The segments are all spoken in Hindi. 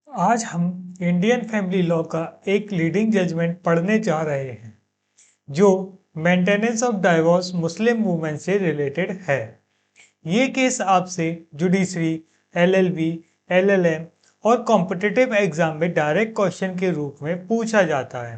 आज हम इंडियन फैमिली लॉ का एक लीडिंग जजमेंट पढ़ने जा रहे हैं जो maintenance of divorce Muslim women से रिलेटेड है। ये केस आपसे जुडिशरी, एलएलबी, एलएलएम और कॉम्पिटिटिव एग्जाम में डायरेक्ट क्वेश्चन के रूप में पूछा जाता है।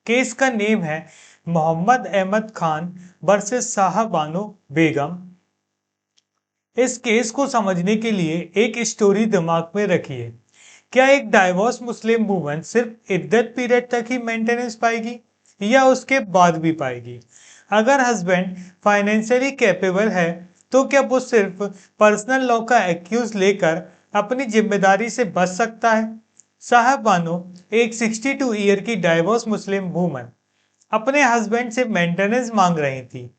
केस का नेम है मोहम्मद अहमद खान वर्सेस शाह बानो बेगम। इस केस को समझने के लिए एक स्टोरी दिमाग में रखिए। क्या एक डाइवोर्स मुस्लिम वुमन सिर्फ इद्दत पीरियड तक ही मेंटेनेंस पाएगी या उसके बाद भी पाएगी? अगर हस्बैंड फाइनेंशियली कैपेबल है तो क्या वो सिर्फ पर्सनल लॉ का एक्यूज लेकर अपनी जिम्मेदारी से बच सकता है? साहब बानो एक 62 ईयर की डाइवोर्स मुस्लिम वुमन अपने हस्बैंड से मेंटेनेंस मांग रही थी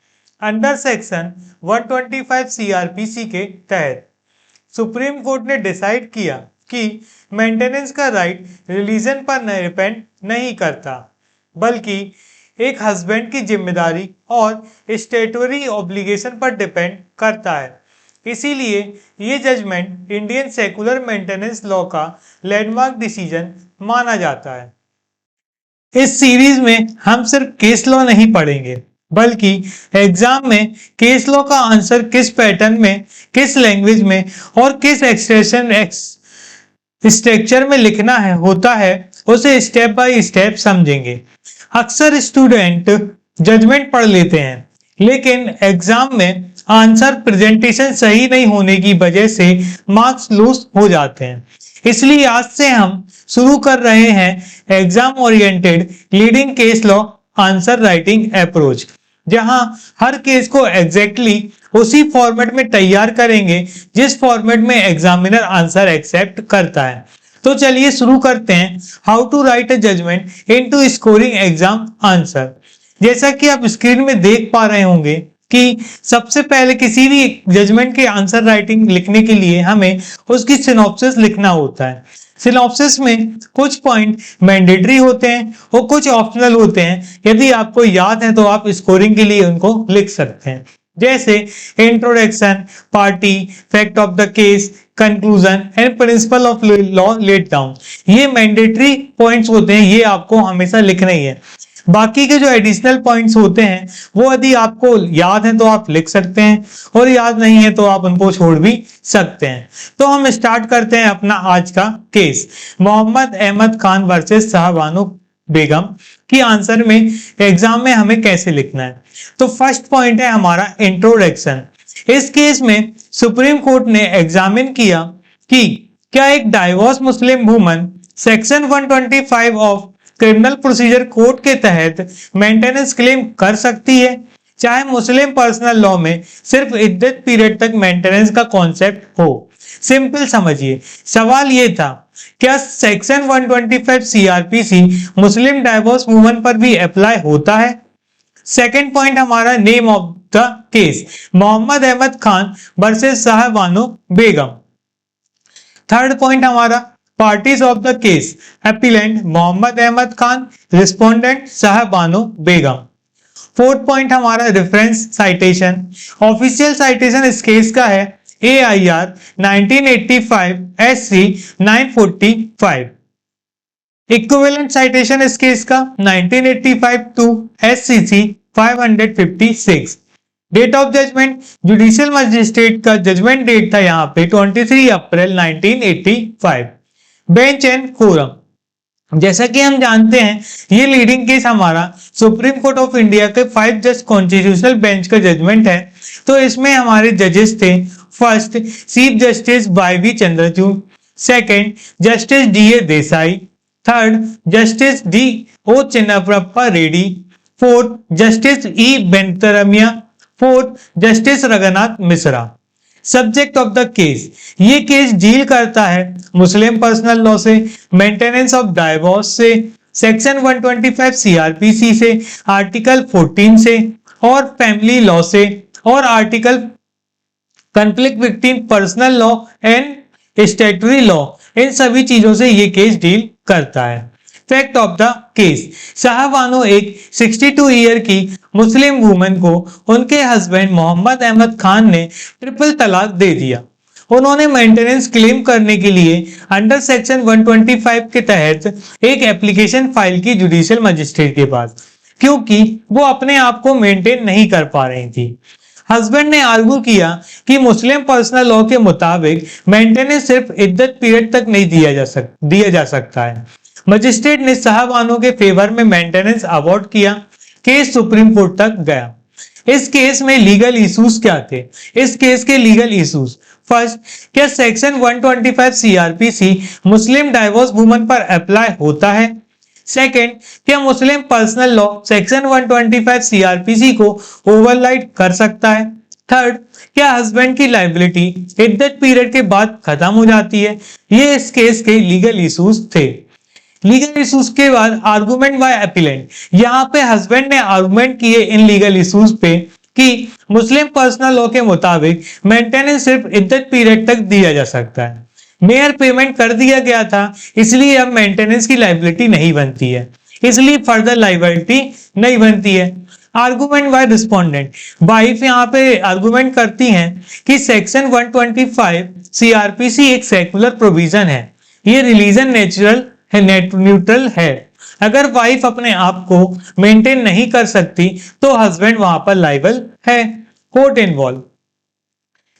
अंडर सेक्शन 125 सीआरपीसी के तहत। सुप्रीम कोर्ट ने डिसाइड किया कि मेंटेनेंस का राइट रिलीजन पर डिपेंड नहीं करता बल्कि एक हस्बैंड की जिम्मेदारी और स्टेटूटरी ऑब्लिगेशन पर डिपेंड करता है। इसीलिए ये judgement Indian secular maintenance law का लैंडमार्क डिसीजन माना जाता है। इस सीरीज में हम सिर्फ केस लॉ नहीं पढ़ेंगे बल्कि एग्जाम में केस लॉ का आंसर किस पैटर्न में, किस लैंग्वेज में और किस एक्सप्रेशन स्ट्रक्चर में लिखना है होता है उसे स्टेप बाय स्टेप समझेंगे। अक्सर स्टूडेंट जजमेंट पढ़ लेते हैं लेकिन एग्जाम में आंसर प्रेजेंटेशन सही नहीं होने की वजह से मार्क्स लूज हो जाते हैं। इसलिए आज से हम शुरू कर रहे हैं exam oriented leading case law answer writing approach, जहां हर केस को एग्जैक्टली उसी फॉर्मेट में तैयार करेंगे जिस फॉर्मेट में एग्जामिनर आंसर एक्सेप्ट करता है। तो चलिए शुरू करते हैं how to write a judgement into scoring exam answer. जैसा कि आप स्क्रीन में देख पा रहे होंगे कि सबसे पहले किसी भी जजमेंट के आंसर राइटिंग लिखने के लिए हमें उसकी सिनॉप्सिस लिखना होता है। सिनॉप्सिस में कुछ पॉइंट मैंडेटरी होते हैं और कुछ ऑप्शनल होते हैं। यदि आपको याद है तो आप स्कोरिंग के लिए उनको लिख सकते हैं, जैसे introduction, party, fact of the case, conclusion and principle of law laid down. ये मैंडेटरी पॉइंट्स होते हैं, ये आपको हमेशा लिखना ही है। बाकी के जो एडिशनल पॉइंट्स होते हैं वो यदि आपको याद है तो आप लिख सकते हैं और याद नहीं है तो आप उनको छोड़ भी सकते हैं। तो हम स्टार्ट करते हैं अपना आज का केस, मोहम्मद अहमद खान वर्सेस शाह बानो बेगम की आंसर में एग्जाम में हमें कैसे लिखना है। तो फर्स्ट पॉइंट है हमारा इंट्रोडक्शन। इस केस में सुप्रीम कोर्ट ने एग्जामिन किया कि क्या एक divorce Muslim woman section 125 of criminal procedure code के तहत मेंटेनेंस क्लेम कर सकती है, चाहे मुस्लिम पर्सनल लॉ में सिर्फ इद्दत पीरियड तक मेंटेनेंस का कॉन्सेप्ट हो। सिंपल समझिए, सवाल ये था क्या section 125 CrPC Muslim divorce woman पर भी अप्लाई होता है। सेकेंड पॉइंट हमारा name of the case, Mohammed Ahmed Khan versus Shah Bano Begum. Third point हमारा parties of the case, appellant Mohammed Ahmed Khan, respondent Shah Bano Begum. Fourth point हमारा रेफरेंस साइटेशन, ऑफिशियल साइटेशन इस केस का है AIR 1985 SC 945। इक्विवेलेंट साइटेशन इस केस का 1985 two SCC 556। Date of judgement, judicial magistrate का जजमेंट डेट था यहाँ पे 23 अप्रैल 1985। बेंच एंड कोरम, जैसा कि हम जानते हैं ये लीडिंग केस हमारा सुप्रीम कोर्ट ऑफ इंडिया के 5 जज कॉन्स्टिट्यूशनल बेंच का जजमेंट है। तो इसमें हमारे जजेस थे first chief justice YV Chandrachud, second justice DA Desai, third justice DO Chinnappa Reddy, fourth justice E Venkataramiah, fourth justice Raghunath Mishra. Subject of the case, ये केस डील करता है मुस्लिम पर्सनल लॉ से, मेंटेनेंस ऑफ डाइवोर्स से, सेक्शन 125 सीआरपीसी से, आर्टिकल 14 से और फैमिली लॉ से, और article conflict between personal law and statutory law, इन सभी चीजों से ये केस डील करता है। Fact of the case, Shah Bano एक 62 ईयर की मुस्लिम वुमन को उनके हस्बैंड मोहम्मद अहमद खान ने ट्रिपल तलाक दे दिया उन्होंने मेंटेनेंस क्लेम करने के लिए अंडर सेक्शन 125 के तहत एक एप्लीकेशन फाइल की जुडिशियल मजिस्ट्रेट के पास, क्योंकि वो अपने आप को मेंटेन नहीं कर पा रही थी। हस्बैंड ने आर्गू किया कि मुस्लिम पर्सनल लॉ के मुताबिक मेंटेनेंस सिर्फ इद्दत पीरियड तक नहीं दिया जा सकता है। मजिस्ट्रेट ने साहबानों के फेवर में मेंटेनेंस अवॉर्ड किया। केस सुप्रीम कोर्ट तक गया। इस केस में लीगल इश्यूज क्या थे? इस केस के लीगल इश्यूज, फर्स्ट, क्या section 125 CrPC Muslim divorce woman पर अप्लाई होता है? सेकंड, क्या मुस्लिम पर्सनल लॉ सेक्शन 125 सीआरपीसी को ओवरराइड कर सकता है? थर्ड, क्या हस्बैंड की लायबिलिटी इद्दत पीरियड के बाद खत्म हो जाती है? ये इस केस के लीगल इश्यूज थे। लीगल इश्यूज के बाद आर्गुमेंट बाय अपीलेंट। यहाँ पे हस्बैंड ने आर्गुमेंट किए इन लीगल इश्यूज पे कि मुस्लिम पर्सनल लॉ के मुताबिक मेंटेनेंस सिर्फ इद्दत पीरियड तक दिया जा सकता है। मेयर पेमेंट कर दिया गया था, इसलिए अब मेंटेनेंस की लायबिलिटी नहीं बनती है, इसलिए फर्दर लायबिलिटी नहीं बनती है। Argument bye respondent. वाइफ यहाँ पे आर्गुमेंट करती हैं कि सेक्शन 125 सीआरपीसी एक सेकुलर प्रोविजन है, ये रिलीजन न्यूट्रल है। अगर वाइफ अपने आप को मेंटेन नहीं कर सकती तो हस्बैंड वहां पर लायबल है। Court involve.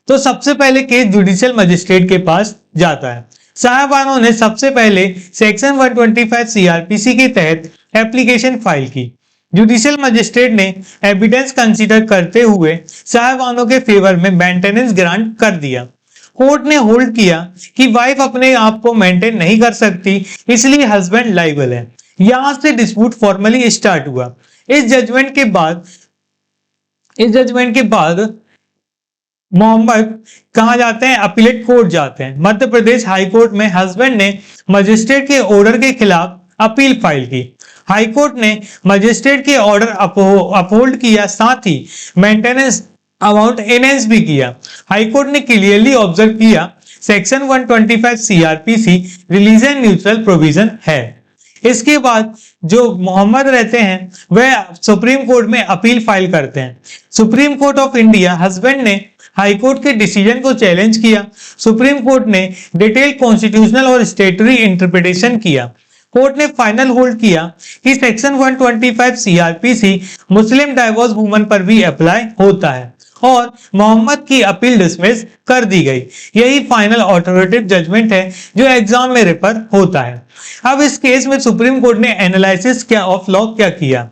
तो सबसे पहले केस जुडिशियल मजिस्ट्रेट के पास जाता है। साहबानों ने सबसे पहले सेक्शन 125 सीआरपीसी के तहत एप्लीकेशन फाइल की। जुडिशियल मजिस्ट्रेट ने एविडेंस कंसीडर करते हुए साहबानों के फेवर में मेंटेनेंस ग्रांट कर दिया। कोर्ट ने होल्ड किया कि वाइफ अपने आप को मेंटेन नहीं कर सकती, इसलिए हस्बैंड लायबल है। यहां से डिस्प्यूट फॉर्मली स्टार्ट हुआ। इस जजमेंट के बाद मोहम्मद कहां जाते हैं? अपीलेट कोर्ट जाते हैं। मध्य प्रदेश हाई कोर्ट में हस्बैंड ने मजिस्ट्रेट के ऑर्डर के खिलाफ अपील फाइल की। हाई कोर्ट ने मजिस्ट्रेट के ऑर्डर अपहोल्ड किया, साथ ही मेंटेनेंस अमाउंट एनहेंस भी किया। हाई कोर्ट ने क्लियरली ऑब्जर्व किया section 125 CrPC religion neutral provision है। इसके बाद जो मोहम्मद रहते हैं वह सुप्रीम कोर्ट में अपील फाइल करते हैं। Supreme court of India, husband ने हाई कोर्ट के डिसीजन को चैलेंज किया। सुप्रीम कोर्ट ने डिटेल कॉन्स्टिट्यूशनल और स्टेटरी इंटरप्रिटेशन किया। कोर्ट ने फाइनल होल्ड किया कि section 125 CrPC Muslim divorce woman पर भी अप्लाई होता है और मोहम्मद की अपील डिसमिस कर दी गई। यही फाइनल ऑथोरिटेटिव जजमेंट है जो एग्जाम में रेफर होता है। अब इस केस में सुप्रीम कोर्ट ने एनालिसिस ऑफ लॉ क्या किया?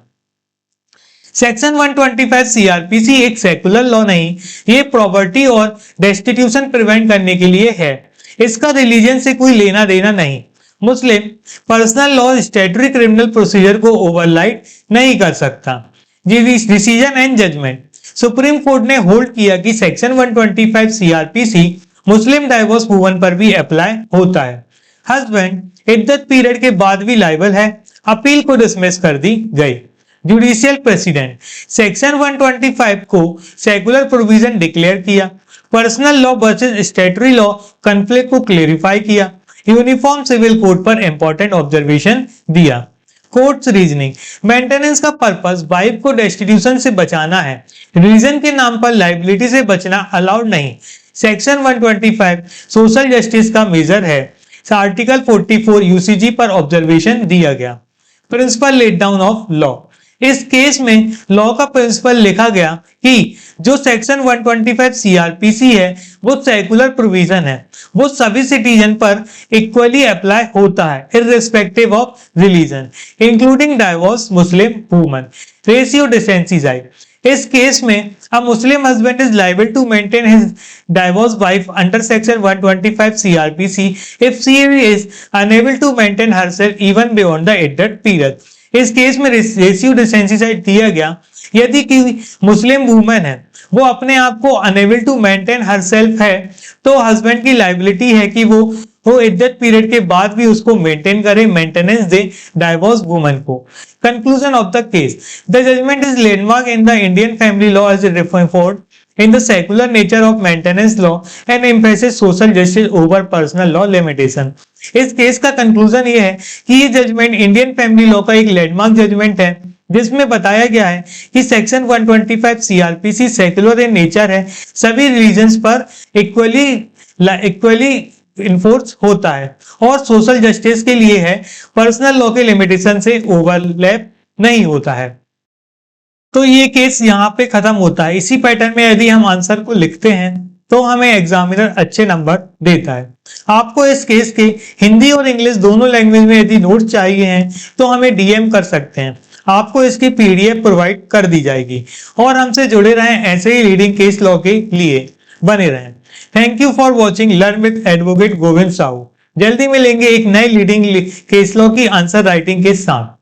सेक्शन 125 सीआरपीसी एक सेकुलर लॉ नहीं, ये प्रॉपर्टी और डेस्टिट्यूशन प्रिवेंट करने के लिए है। इसका रिलीजन से कोई लेना देना नहीं। Muslim personal law statutory criminal procedure को ओवरराइड नहीं कर सकता। Decision and judgment. Supreme Court ने होल्ड किया कि section 125 CrPC Muslim divorce woman पर भी अप्लाई होता है। हस्बैंड इद्दत पीरियड के बाद भी लायबल है। अपील को डिसमिस कर दी गई। Judicial president. सेक्शन 125 को सेकुलर प्रोविजन डिक्लेयर किया। Personal law versus statutory law conflict को क्लेरिफाई किया। यूनिफॉर्म सिविल कोड पर इंपॉर्टेंट ऑब्जर्वेशन दिया। Courts reasoning. मेंटेनेंस का पर्पस वाइफ को डेस्टिट्यूशन से बचाना है, रीजन के नाम पर लायबिलिटी से बचना अलाउड नहीं। सेक्शन 125 सोशल जस्टिस का मेजर है। आर्टिकल 44 यूसीजी पर ऑब्जर्वेशन दिया गया। Principle laid down of law. इस केस में लॉ का प्रिंसिपल लिखा गया कि जो सेक्शन 125 सीआरपीसी है वो सेकुलर प्रोविजन है, वो सभी सिटीजन पर इक्वली अप्लाई होता है irrespective of religion, including divorce Muslim woman. Ratio decency side. इस केस में a Muslim husband is liable to maintain his divorced wife under section 125 CRPC if she is unable to maintain herself even beyond the iddat period. इस केस में रेशियो डिसेंसिटाइज दिया गया। यदि कि मुस्लिम वुमन है वो अपने आप को अनेबल टू मेंटेन हरसेल्फ है तो हस्बैंड की लायबिलिटी है कि वो इद्दत पीरियड के बाद भी उसको मेंटेन करे, मेंटेनेंस दे डाइवोर्स वुमन को। Conclusion of the case. The judgement is landmark in the Indian family law as reformed in the secular nature of maintenance law and emphasizes social justice over personal law limitation. इस केस का कंक्लूजन ये है कि ये जजमेंट इंडियन फैमिली लॉ का एक लैंडमार्क जजमेंट है जिसमें बताया गया है कि section 125 CrPC secular in nature है, सभी रिलीजन्स पर इक्वली इक्वली इन्फोर्स होता है और सोशल जस्टिस के लिए है, पर्सनल लॉ के लिमिटेशन से ओवरलैप नहीं होता है। तो ये केस यहाँ पे खत्म होता है। इसी पैटर्न में यदि हम आंसर को लिखते हैं तो हमें एग्जामिनर अच्छे नंबर देता है। आपको इस केस के हिंदी और इंग्लिश दोनों लैंग्वेज में यदि नोट चाहिए हैं तो हमें डीएम कर सकते हैं, आपको इसकी पीडीएफ प्रोवाइड कर दी जाएगी। और हमसे जुड़े रहें ऐसे ही रीडिंग केस लॉ के लिए बने रहें। Thank you for watching learn with advocate Govind Sahu. जल्दी मिलेंगे एक नए लीडिंग केस लॉ की आंसर राइटिंग के साथ।